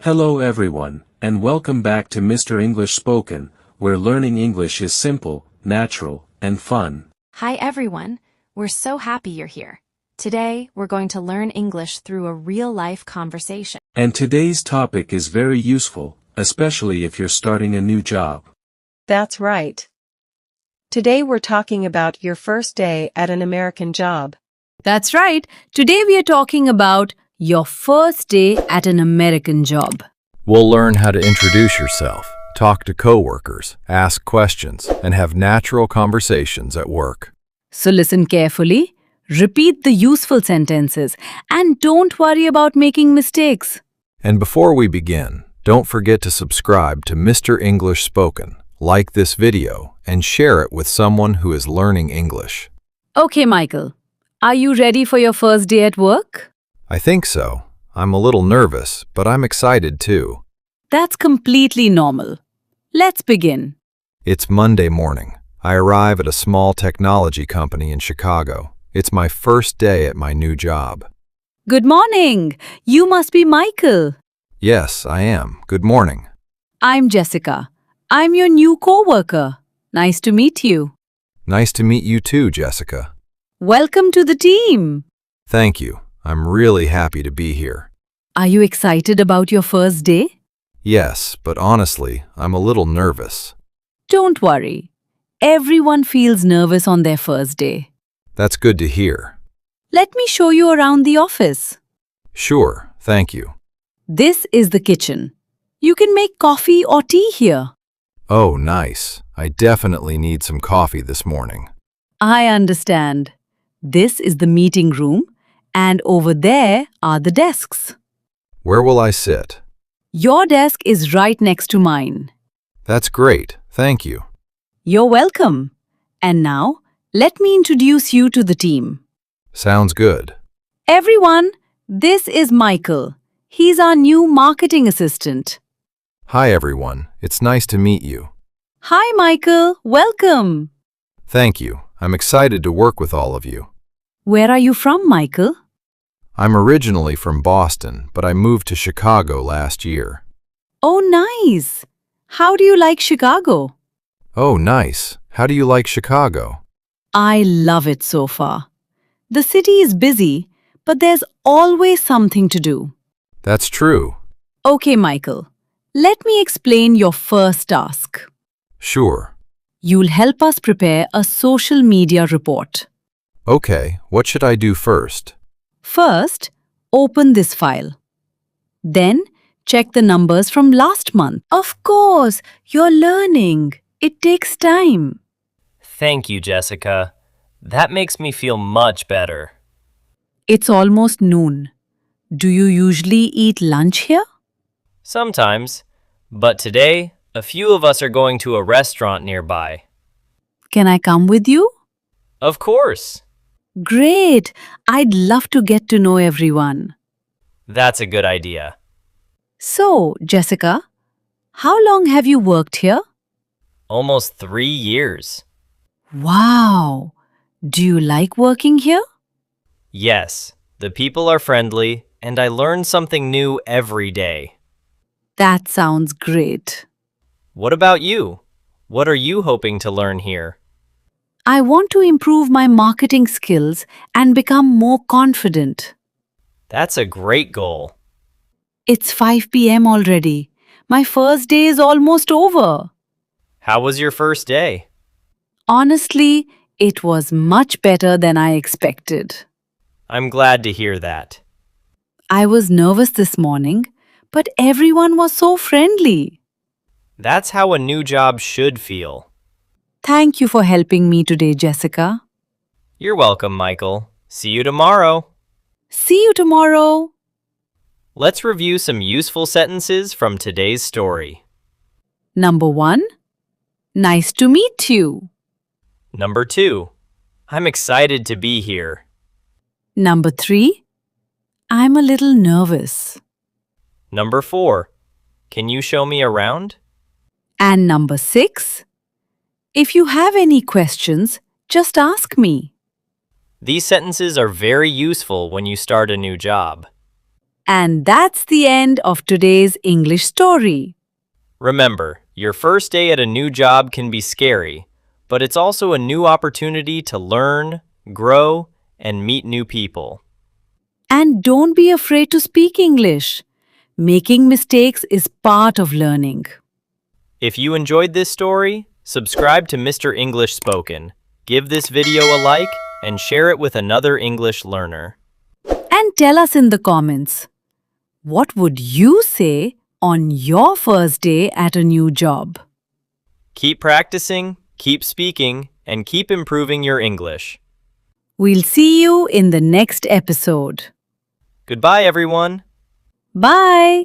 Hello everyone, and welcome back to Mr. English Spoken, where learning English is simple, natural, and fun. Hi everyone, we're so happy you're here. Today, we're going to learn English through a real-life conversation. And today's topic is very useful, especially if you're starting a new job. That's right. Today we're talking about your first day at an American job. That's right. Today we are talking about your first day at an American job. We'll learn how to introduce yourself, talk to coworkers, ask questions, and have natural conversations at work. So listen carefully, repeat the useful sentences, and don't worry about making mistakes. And before we begin, don't forget to subscribe to Mr. English Spoken, like this video, and share it with someone who is learning English. Okay, Michael, are you ready for your first day at work? I think so. I'm a little nervous, but I'm excited too. That's completely normal. Let's begin. It's Monday morning. I arrive at a small technology company in Chicago. It's my first day at my new job. Good morning. You must be Michael. Yes, I am. Good morning. I'm Jessica. I'm your new coworker. Nice to meet you. Nice to meet you too, Jessica. Welcome to the team. Thank you. I'm really happy to be here. Are you excited about your first day? Yes, but honestly, I'm a little nervous. Don't worry. Everyone feels nervous on their first day. That's good to hear. Let me show you around the office. Sure, thank you. This is the kitchen. You can make coffee or tea here. Oh, nice. I definitely need some coffee this morning. I understand. This is the meeting room, and over there are the desks. Where will I sit? Your desk is right next to mine. That's great, thank you. You're welcome. And now, let me introduce you to the team. Sounds good. Everyone, this is Michael. He's our new marketing assistant. Hi everyone, it's nice to meet you. Hi, Michael. Welcome. Thank you. I'm excited to work with all of you. Where are you from, Michael? I'm originally from Boston, but I moved to Chicago last year. Oh, nice. How do you like Chicago? Oh, nice. How do you like Chicago? I love it so far. The city is busy, but there's always something to do. That's true. Okay, Michael. Let me explain your first task. Sure. You'll help us prepare a social media report. Okay, what should I do first? First, open this file. Then, check the numbers from last month. Of course, you're learning. It takes time. Thank you, Jessica. That makes me feel much better. It's almost noon. Do you usually eat lunch here? Sometimes, but today, a few of us are going to a restaurant nearby. Can I come with you? Of course. Great! I'd love to get to know everyone. That's a good idea. So, Jessica, how long have you worked here? Almost 3 years. Wow! Do you like working here? Yes, the people are friendly, and I learn something new every day. That sounds great. What about you? What are you hoping to learn here? I want to improve my marketing skills and become more confident. That's a great goal. It's 5 p.m. already. My first day is almost over. How was your first day? Honestly, it was much better than I expected. I'm glad to hear that. I was nervous this morning, but everyone was so friendly. That's how a new job should feel. Thank you for helping me today, Jessica. You're welcome, Michael. See you tomorrow. See you tomorrow. Let's review some useful sentences from today's story. Number 1. Nice to meet you. Number 2. I'm excited to be here. Number 3. I'm a little nervous. Number 4. Can you show me around? And number 6. If you have any questions, just ask me. These sentences are very useful when you start a new job. And that's the end of today's English story. Remember, your first day at a new job can be scary, but it's also a new opportunity to learn, grow, and meet new people. And don't be afraid to speak English. Making mistakes is part of learning. If you enjoyed this story, subscribe to Mr. English Spoken, give this video a like, and share it with another English learner. And tell us in the comments, what would you say on your first day at a new job? Keep practicing, keep speaking, and keep improving your English. We'll see you in the next episode. Goodbye, everyone. Bye!